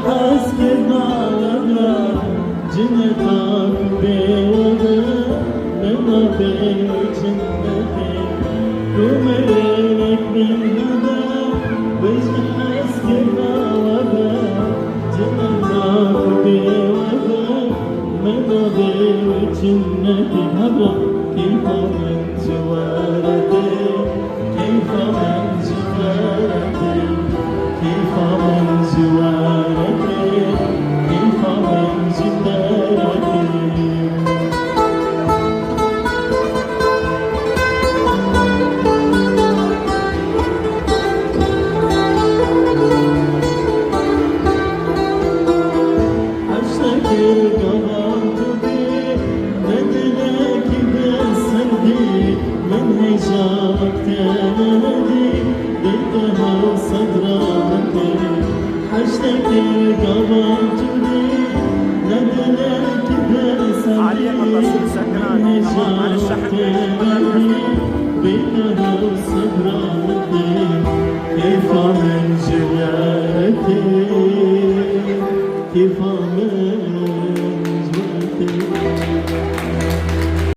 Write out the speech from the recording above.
حسب على جنتك بيوضع لما بين جنتك ومرينك من هذا بيج حسب على جنتك بيوضع لما بين جنتك هذا كيف من جوارتك كيف من جوارتك كيف من جوارتك كيف من جدارتك عشتك القمر بي بدلك بسردي من هجرك تنادي لقها صدرك حشتك القمر بي بدلك بسردي من هجرك تنادي